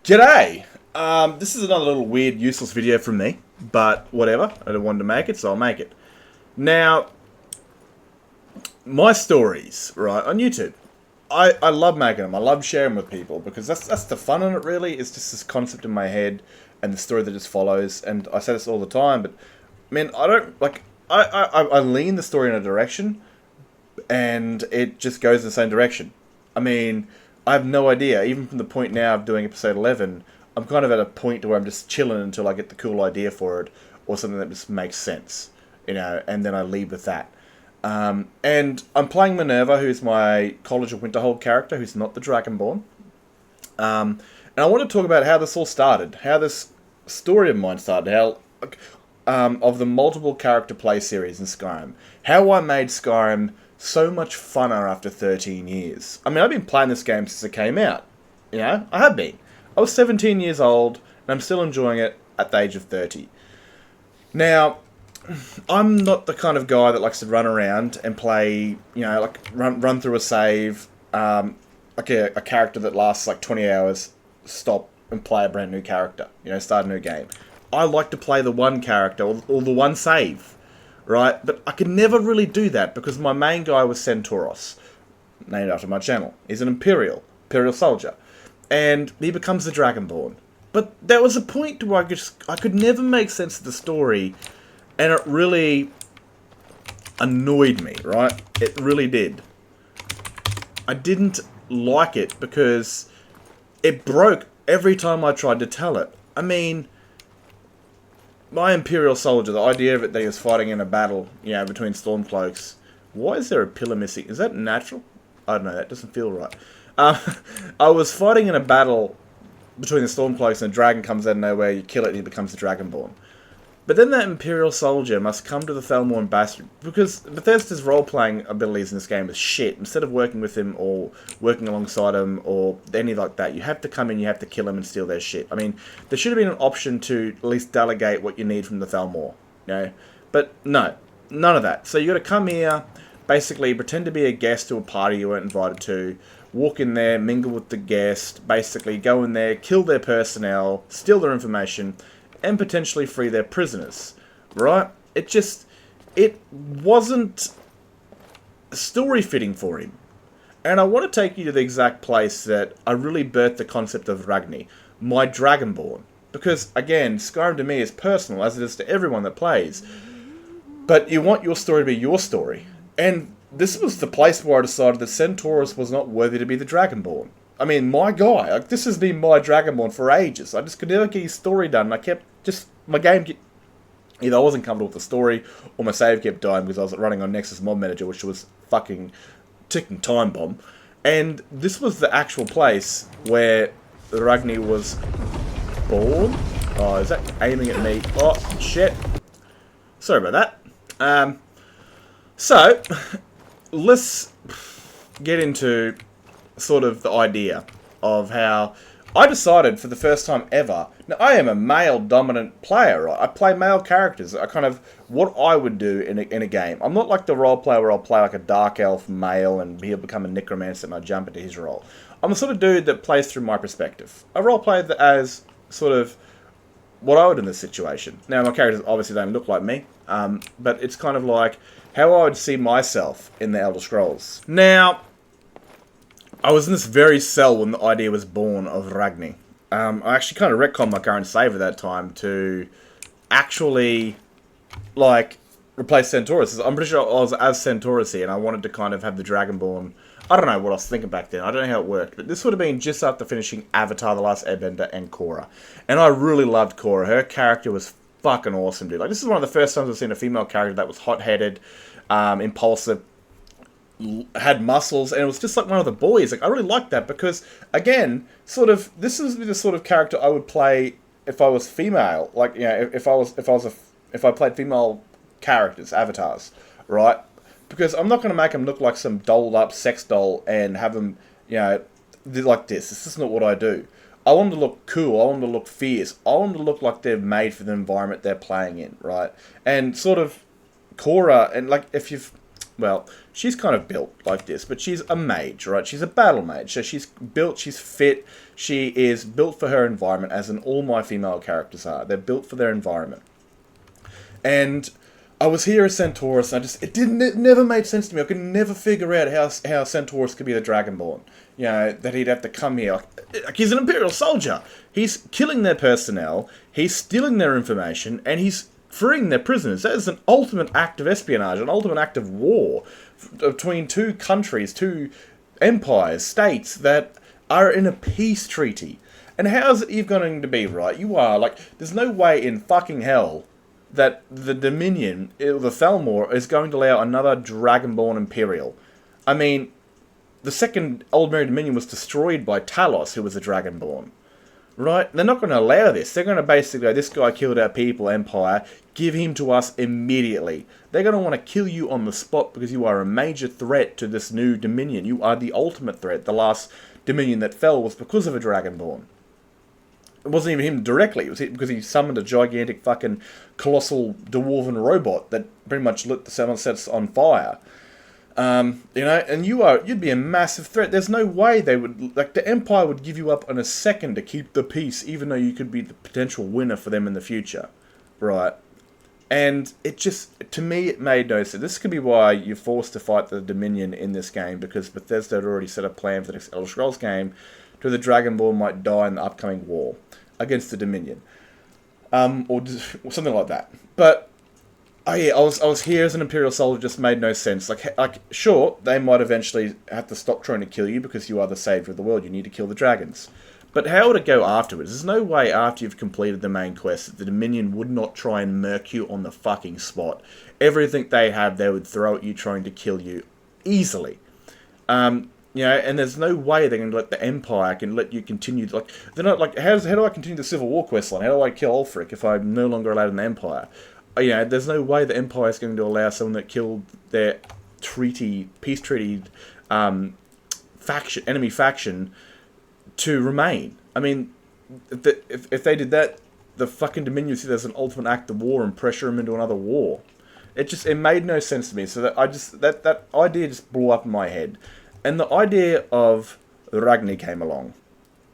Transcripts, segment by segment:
G'day! This is another little weird, useless video from me, but whatever. I wanted to make it, so I'll make it. Now, my stories, right, on YouTube. I love making them. I love sharing with people because that's the fun in it, really. It's just this concept in my head and the story that just follows. And I say this all the time, but man, I don't like. I lean the story in a direction, and it just goes in the same direction. I mean, I have no idea. Even from the point now of doing episode 11, I'm kind of at a point where I'm just chilling until I get the cool idea for it or something that just makes sense, and then I leave with that. And I'm playing Minerva, who's my College of Winterhold character, who's not the Dragonborn. And I want to talk about how this all started, how this story of mine started, how of the multiple character play series in Skyrim, how I made Skyrim so much funner after 13 years. I mean, I've been playing this game since it came out. I have been. I was 17 years old, and I'm still enjoying it at the age of 30. Now, I'm not the kind of guy that likes to run around and play, like run through a save, like a character that lasts like 20 hours, stop and play a brand new character, start a new game. I like to play the one character or the one save, right? But I could never really do that because my main guy was Centauros, named after my channel. He's an Imperial soldier, and he becomes the Dragonborn. But there was a point where I could never make sense of the story. And it really annoyed me, right? It really did. I didn't like it because it broke every time I tried to tell it. I mean, my Imperial soldier, the idea of it that he was fighting in a battle, between Stormcloaks. Why is there a pillar missing? Is that natural? I don't know, that doesn't feel right. I was fighting in a battle between the Stormcloaks and a dragon comes out of nowhere, you kill it and he becomes the Dragonborn. But then that Imperial soldier must come to the Thalmorn Bastion, because Bethesda's role-playing abilities in this game is shit. Instead of working with him or working alongside him or any like that, you have to come in, you have to kill him and steal their shit. I mean, there should have been an option to at least delegate what you need from the Thalmor, But no, none of that. So you got to come here, basically pretend to be a guest to a party you weren't invited to, walk in there, mingle with the guest, basically go in there, kill their personnel, steal their information, and potentially free their prisoners, right? It wasn't story fitting for him. And I want to take you to the exact place that I really birthed the concept of Ragni, my Dragonborn. Because, again, Skyrim to me is personal, as it is to everyone that plays. But you want your story to be your story. And this was the place where I decided that Centauros was not worthy to be the Dragonborn. I mean, my guy, this has been my Dragonborn for ages. I just could never get his story done. My game, either I wasn't comfortable with the story, or my save kept dying because I was running on Nexus Mod Manager, which was fucking ticking time bomb. And this was the actual place where Ragni was born. Oh, is that aiming at me? Oh, shit. Sorry about that. So, let's get into sort of the idea of how I decided for the first time ever. Now, I am a male-dominant player, right? I play male characters. I kind of what I would do in a game. I'm not like the role player where I'll play like a dark elf male and he'll become a necromancer and I jump into his role. I'm the sort of dude that plays through my perspective. I role play as sort of what I would in this situation. Now, my characters obviously don't look like me, but it's kind of like how I would see myself in the Elder Scrolls. Now, I was in this very cell when the idea was born of Ragni. I actually kind of retconned my current save at that time to actually, replace Centauros. I'm pretty sure I was as Centauros here, and I wanted to kind of have the Dragonborn. I don't know what I was thinking back then. I don't know how it worked, but this would have been just after finishing Avatar: The Last Airbender and Korra. And I really loved Korra. Her character was fucking awesome, dude. This is one of the first times I've seen a female character that was hot-headed, impulsive, had muscles, and it was just like one of the boys. I really liked that because, again, this is the sort of character I would play if I was female. If I played female characters, avatars, right? Because I'm not going to make them look like some dolled up sex doll and have them, like this. This is not what I do. I want them to look cool. I want them to look fierce. I want them to look like they're made for the environment they're playing in, right? And sort of Korra, and if you've well, she's kind of built like this, but she's a mage, right? She's a battle mage, so she's built, she's fit, she is built for her environment, as in all my female characters are. They're built for their environment. And I was here as Centaurus, and it never made sense to me. I could never figure out how Centaurus could be the Dragonborn. You know, that he'd have to come here. Like, he's an Imperial soldier. He's killing their personnel, he's stealing their information, and he's freeing their prisoners. That is an ultimate act of espionage, an ultimate act of war between two countries, two empires, states that are in a peace treaty. And how is it even going to be, right? You are, like, there's no way in fucking hell that the Dominion, the Thalmor, is going to allow another Dragonborn Imperial. I mean, the second Old Merry Dominion was destroyed by Talos, who was a Dragonborn. Right? They're not going to allow this. They're going to basically go, this guy killed our people, Empire, give him to us immediately. They're going to want to kill you on the spot because you are a major threat to this new Dominion. You are the ultimate threat. The last Dominion that fell was because of a Dragonborn. It wasn't even him directly. It was because he summoned a gigantic fucking colossal dwarven robot that pretty much lit the sunsets on fire. You know, and you'd be a massive threat. There's no way they would, like, the Empire would give you up in a second to keep the peace, even though you could be the potential winner for them in the future. Right? And it just, to me, it made no sense. This could be why you're forced to fight the Dominion in this game, because Bethesda had already set a plan for the next Elder Scrolls game to the Dragonborn might die in the upcoming war against the Dominion. Or something like that. But oh yeah, I was here as an Imperial soldier, just made no sense. Like, sure, they might eventually have to stop trying to kill you because you are the savior of the world. You need to kill the dragons. But how would it go afterwards? There's no way after you've completed the main quest that the Dominion would not try and murk you on the fucking spot. Everything they have, they would throw at you trying to kill you easily. You know, and there's no way they're going to let the Empire can let you continue. Like, they're not like, how do I continue the Civil War quest line? How do I kill Ulfric if I'm no longer allowed in the Empire? You know, there's no way the Empire is going to allow someone that killed their peace treaty, enemy faction, to remain. I mean, if they did that, the fucking Dominion would see there's an ultimate act of war and pressure them into another war. It made no sense to me. So that idea just blew up in my head. And the idea of Ragni came along.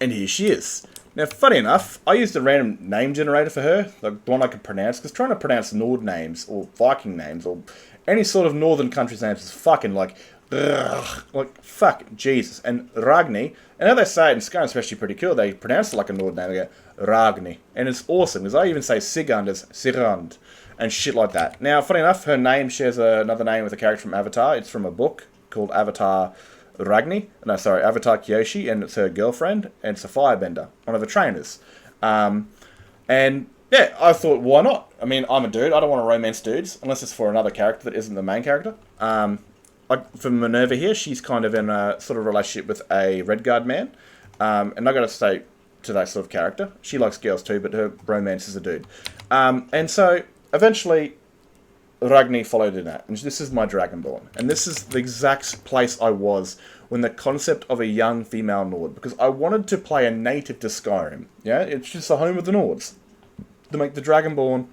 And here she is. Now, funny enough, I used a random name generator for her, like the one I could pronounce, because trying to pronounce Nord names, or Viking names, or any sort of northern country's names is fucking like, ugh, like, fuck, Jesus. And Ragni, and how they say it in Skyrim, it's actually pretty cool, they pronounce it like a Nord name, they go, Ragni. And it's awesome, because I even say Sigurd as Sigurd, and shit like that. Now, funny enough, her name shares another name with a character from Avatar. It's from a book called Avatar Avatar Kyoshi, and it's her girlfriend, and it's a firebender, one of the trainers. And yeah, I thought, why not? I mean, I'm a dude, I don't want to romance dudes, unless it's for another character that isn't the main character. For Minerva here, she's kind of in a sort of relationship with a Redguard man, and I gotta say to that sort of character, she likes girls too, but her romance is a dude. And so, eventually, Ragni followed in that, and this is my Dragonborn, and this is the exact place I was when the concept of a young female Nord, because I wanted to play a native to Skyrim, yeah, it's just the home of the Nords, to make the Dragonborn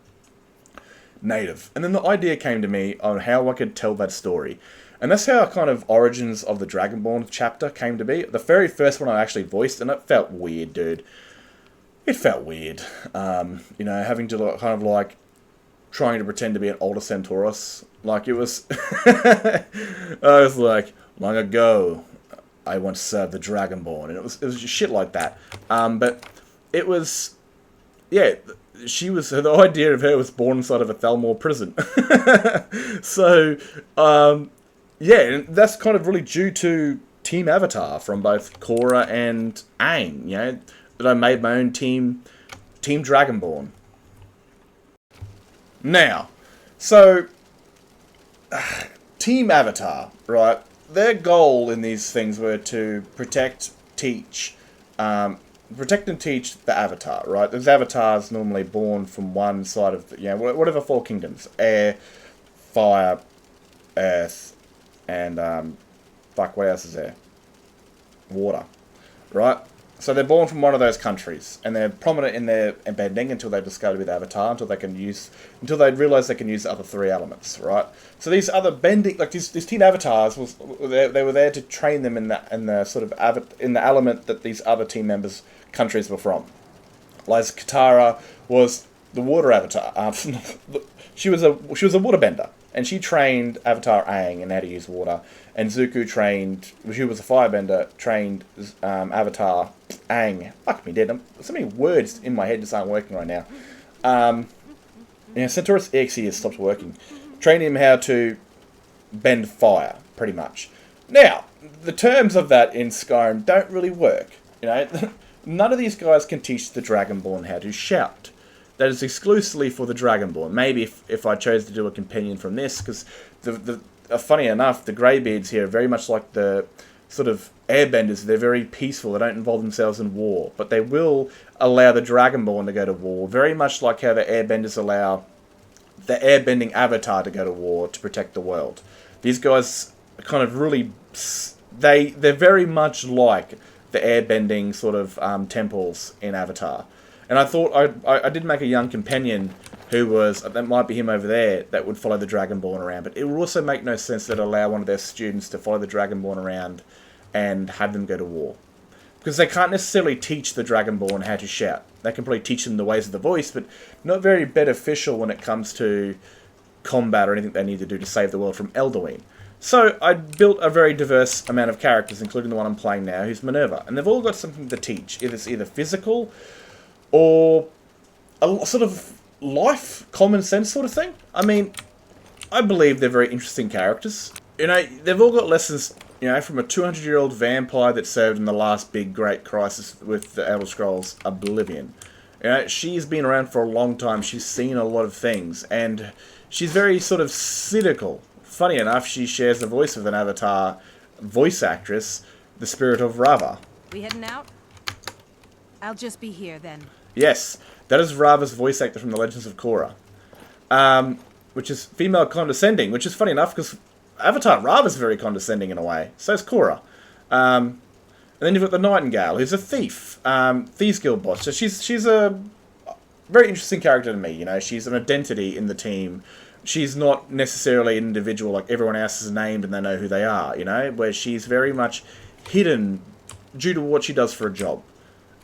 native, and then the idea came to me on how I could tell that story, and that's how kind of Origins of the Dragonborn chapter came to be. The very first one I actually voiced, and it felt weird, dude. It felt weird, you know, having to kind of like trying to pretend to be an older Centaurus. Like, it was... I was like, long ago, I once served the Dragonborn. And it was just shit like that. But it was... Yeah, she was... The idea of her was born inside of a Thalmor prison. So, yeah, and that's kind of really due to Team Avatar from both Korra and Aang, you know, that I made my own Team Dragonborn. Now, so, Team Avatar, right, their goal in these things were to protect and teach the Avatar, right? There's Avatars normally born from one side of, whatever four kingdoms, air, fire, earth, and, what else is there? Water, right? So they're born from one of those countries, and they're prominent in their bending until they discover with Avatar, until they realise they can use the other three elements, right? So these other bending, like these teen avatars, they were there to train them in the sort of in the element that these other team members' countries were from. Like Katara was the water avatar. She was a waterbender, and she trained Avatar Aang in how to use water. And Zuko she was a firebender, trained Avatar Aang. Fuck me, dead. So many words in my head just aren't working right now. Centaurus EXE has stopped working. Trained him how to bend fire, pretty much. Now, the terms of that in Skyrim don't really work. None of these guys can teach the Dragonborn how to shout. That is exclusively for the Dragonborn. Maybe if I chose to do a companion from this, because funny enough, the Greybeards here are very much like the sort of airbenders. They're very peaceful. They don't involve themselves in war. But they will allow the Dragonborn to go to war, very much like how the airbenders allow the airbending avatar to go to war to protect the world. These guys are kind of really... They're very much like the airbending sort of temples in Avatar. And I thought I did make a young companion who that might be him over there, that would follow the Dragonborn around. But it would also make no sense that allow one of their students to follow the Dragonborn around and have them go to war. Because they can't necessarily teach the Dragonborn how to shout. They can probably teach them the ways of the voice, but not very beneficial when it comes to combat or anything they need to do to save the world from Elderween. So I built a very diverse amount of characters, including the one I'm playing now, who's Minerva. And they've all got something to teach. It's either physical or a sort of life, common sense sort of thing. I mean, I believe they're very interesting characters. They've all got lessons, from a 200-year-old vampire that served in the last big great crisis with the Elder Scrolls Oblivion. She's been around for a long time. She's seen a lot of things, and she's very sort of cynical. Funny enough, she shares the voice with an Avatar voice actress, the spirit of Rava. We heading out? I'll just be here then. Yes, that is Rava's voice actor from The Legends of Korra. Which is female condescending, which is funny enough because Avatar Rava's very condescending in a way. So is Korra. And then you've got the Nightingale, who's a thief. Thieves Guild boss. So she's a very interesting character to me, She's an identity in the team. She's not necessarily an individual like everyone else is named and they know who they are, Where she's very much hidden due to what she does for a job.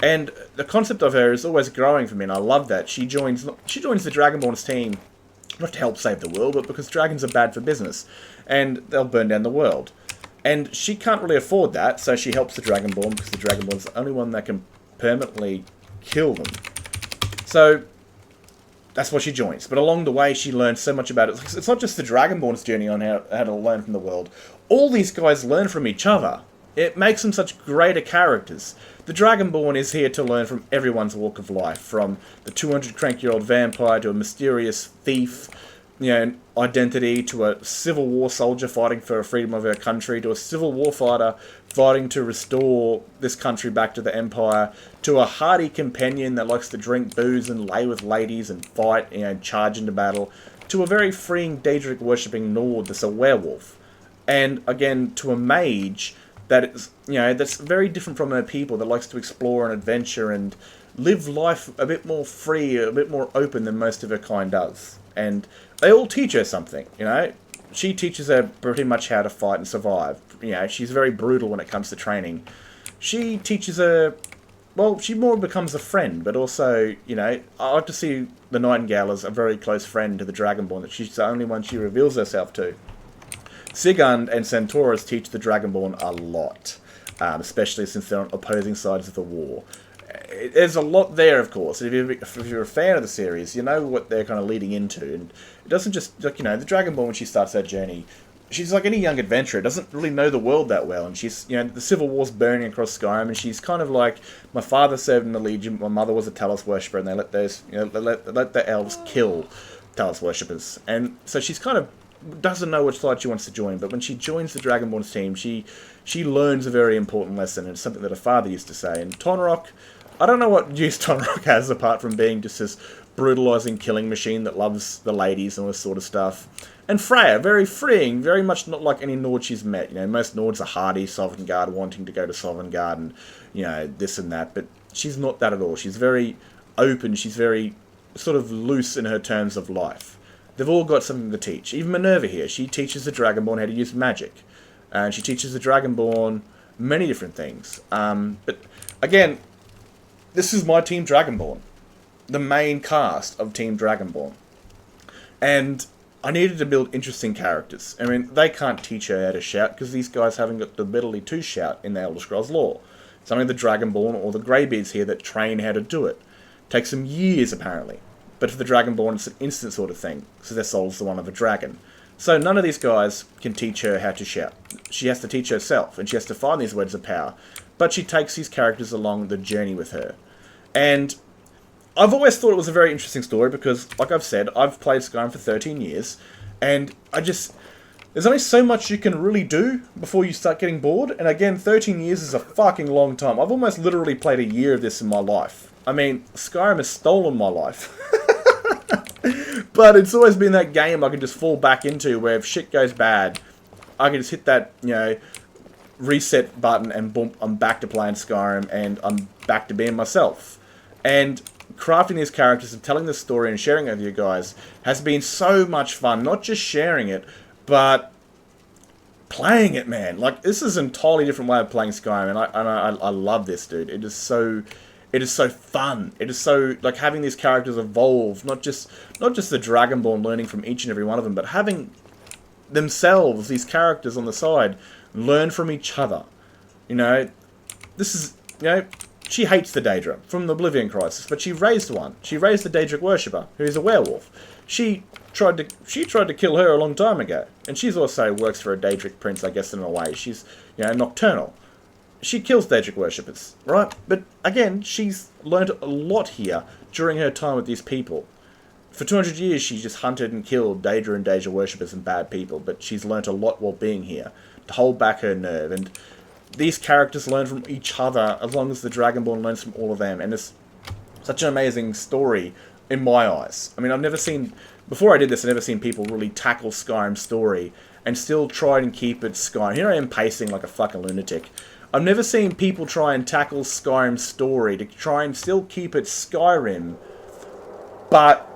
And the concept of her is always growing for me, and I love that. She joins the Dragonborn's team, not to help save the world, but because dragons are bad for business, and they'll burn down the world. And she can't really afford that, so she helps the Dragonborn, because the Dragonborn's the only one that can permanently kill them. So that's why she joins. But along the way, she learns so much about it. It's not just the Dragonborn's journey on how to learn from the world. All these guys learn from each other. It makes them such greater characters. The Dragonborn is here to learn from everyone's walk of life, from the 200-crank-year-old vampire to a mysterious thief, identity, to a Civil War soldier fighting for the freedom of her country, to a Civil War fighter fighting to restore this country back to the Empire, to a hardy companion that likes to drink booze and lay with ladies and fight, charge into battle, to a very freeing Daedric-worshipping Nord that's a werewolf. And, again, to a mage that is, that's very different from her people, that likes to explore and adventure and live life a bit more free, a bit more open than most of her kind does. And they all teach her something, She teaches her pretty much how to fight and survive. She's very brutal when it comes to training. She teaches her... Well, she more becomes a friend, but also, I like to see the Nightingale as a very close friend to the Dragonborn, that she's the only one she reveals herself to. Sigurd and Centaurus teach the Dragonborn a lot, especially since they're on opposing sides of the war. There's a lot there, of course. If you're a fan of the series, you know what they're kind of leading into. And it doesn't just, the Dragonborn, when she starts her journey, she's like any young adventurer, doesn't really know the world that well. And she's, the Civil War's burning across Skyrim, and she's kind of like, my father served in the Legion, my mother was a Talos worshipper, and they let those, they let the elves kill Talos worshippers. And so she's kind of doesn't know which side she wants to join, but when she joins the Dragonborn's team, she learns a very important lesson, and it's something that her father used to say. And Tonrok, I don't know what use Tonrok has apart from being just this brutalizing killing machine that loves the ladies and all this sort of stuff. And Freya, very freeing, very much not like any Nord she's met. You know, most Nords are hardy, Sovngarde, wanting to go to Sovngarde and, you know, this and that. But she's not that at all. She's very open. She's very sort of loose in her terms of life. They've all got something to teach. Even Minerva here, she teaches the Dragonborn how to use magic. And she teaches the Dragonborn many different things. But, again, this is my Team Dragonborn. The main cast of Team Dragonborn. And I needed to build interesting characters. I mean, they can't teach her how to shout, because these guys haven't got the ability to shout in the Elder Scrolls lore. It's only the Dragonborn or the Greybeards here that train how to do it. Takes them years, apparently. But for the Dragonborn, it's an instant sort of thing, because their soul's the one of a dragon. So none of these guys can teach her how to shout. She has to teach herself, and she has to find these words of power. But she takes these characters along the journey with her. And I've always thought it was a very interesting story, because, like I've said, I've played Skyrim for 13 years, and there's only so much you can really do before you start getting bored, and again, 13 years is a fucking long time. I've almost literally played a year of this in my life. I mean, Skyrim has stolen my life. But it's always been that game I can just fall back into, where if shit goes bad, I can just hit that, you know, reset button and boom, I'm back to playing Skyrim, and I'm back to being myself. And crafting these characters and telling the story and sharing it with you guys has been so much fun. Not just sharing it, but playing it, man. Like, this is an entirely different way of playing Skyrim, and I love this, dude. It is so fun. It is so, like, having these characters evolve, not just the Dragonborn learning from each and every one of them, but having themselves, these characters on the side, learn from each other. You know, this is, you know, she hates the Daedra from the Oblivion Crisis, but she raised one. She raised the Daedric worshipper, who is a werewolf. She tried to kill her a long time ago, and she's also works for a Daedric prince, I guess, in a way. She's, you know, nocturnal. She kills Daedric worshippers, right? But again, she's learned a lot here during her time with these people. For 200 years, she just hunted and killed Daedra and Daedra worshippers and bad people, but she's learnt a lot while being here to hold back her nerve. And these characters learn from each other as long as the Dragonborn learns from all of them. And it's such an amazing story in my eyes. I mean, I've never seen, before I did this, I've never seen people really tackle Skyrim's story and still try and keep it Skyrim. Here I am pacing like a fucking lunatic. I've never seen people try and tackle Skyrim's story to try and still keep it Skyrim, but,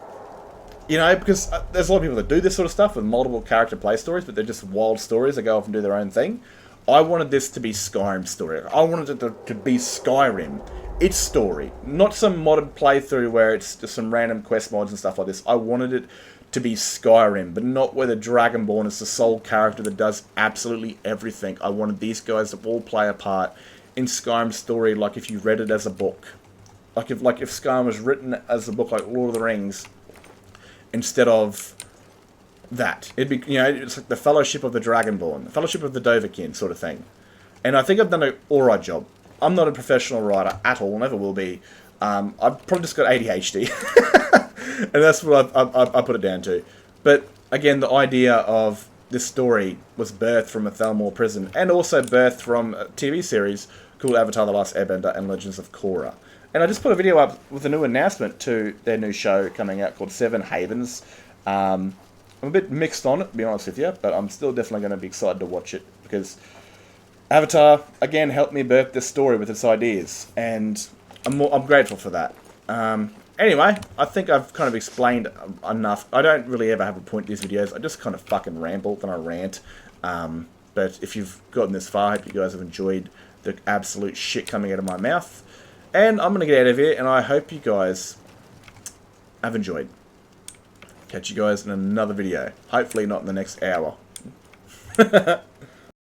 you know, because there's a lot of people that do this sort of stuff with multiple character play stories, but they're just wild stories that go off and do their own thing. I wanted this to be Skyrim's story. I wanted it to be Skyrim, its story, not some modded playthrough where it's just some random quest mods and stuff like this. I wanted it to be Skyrim, but not where the Dragonborn is the sole character that does absolutely everything. I wanted these guys to all play a part in Skyrim's story, like if you read it as a book. Like if Skyrim was written as a book like Lord of the Rings, instead of that. It'd be, you know, it's like the Fellowship of the Dragonborn, the Fellowship of the Dovahkiin sort of thing. And I think I've done an alright job. I'm not a professional writer at all, never will be. I've probably just got ADHD. And that's what I put it down to. But, again, the idea of this story was birthed from a Thalmor prison, and also birthed from a TV series called Avatar: The Last Airbender and Legends of Korra. And I just put a video up with a new announcement to their new show coming out called Seven Havens. I'm a bit mixed on it, to be honest with you, but I'm still definitely going to be excited to watch it, because Avatar, again, helped me birth this story with its ideas, and I'm grateful for that. Anyway, I think I've kind of explained enough. I don't really ever have a point to these videos. I just kind of fucking ramble, then I rant. But if you've gotten this far, I hope you guys have enjoyed the absolute shit coming out of my mouth. And I'm going to get out of here, and I hope you guys have enjoyed. Catch you guys in another video. Hopefully not in the next hour.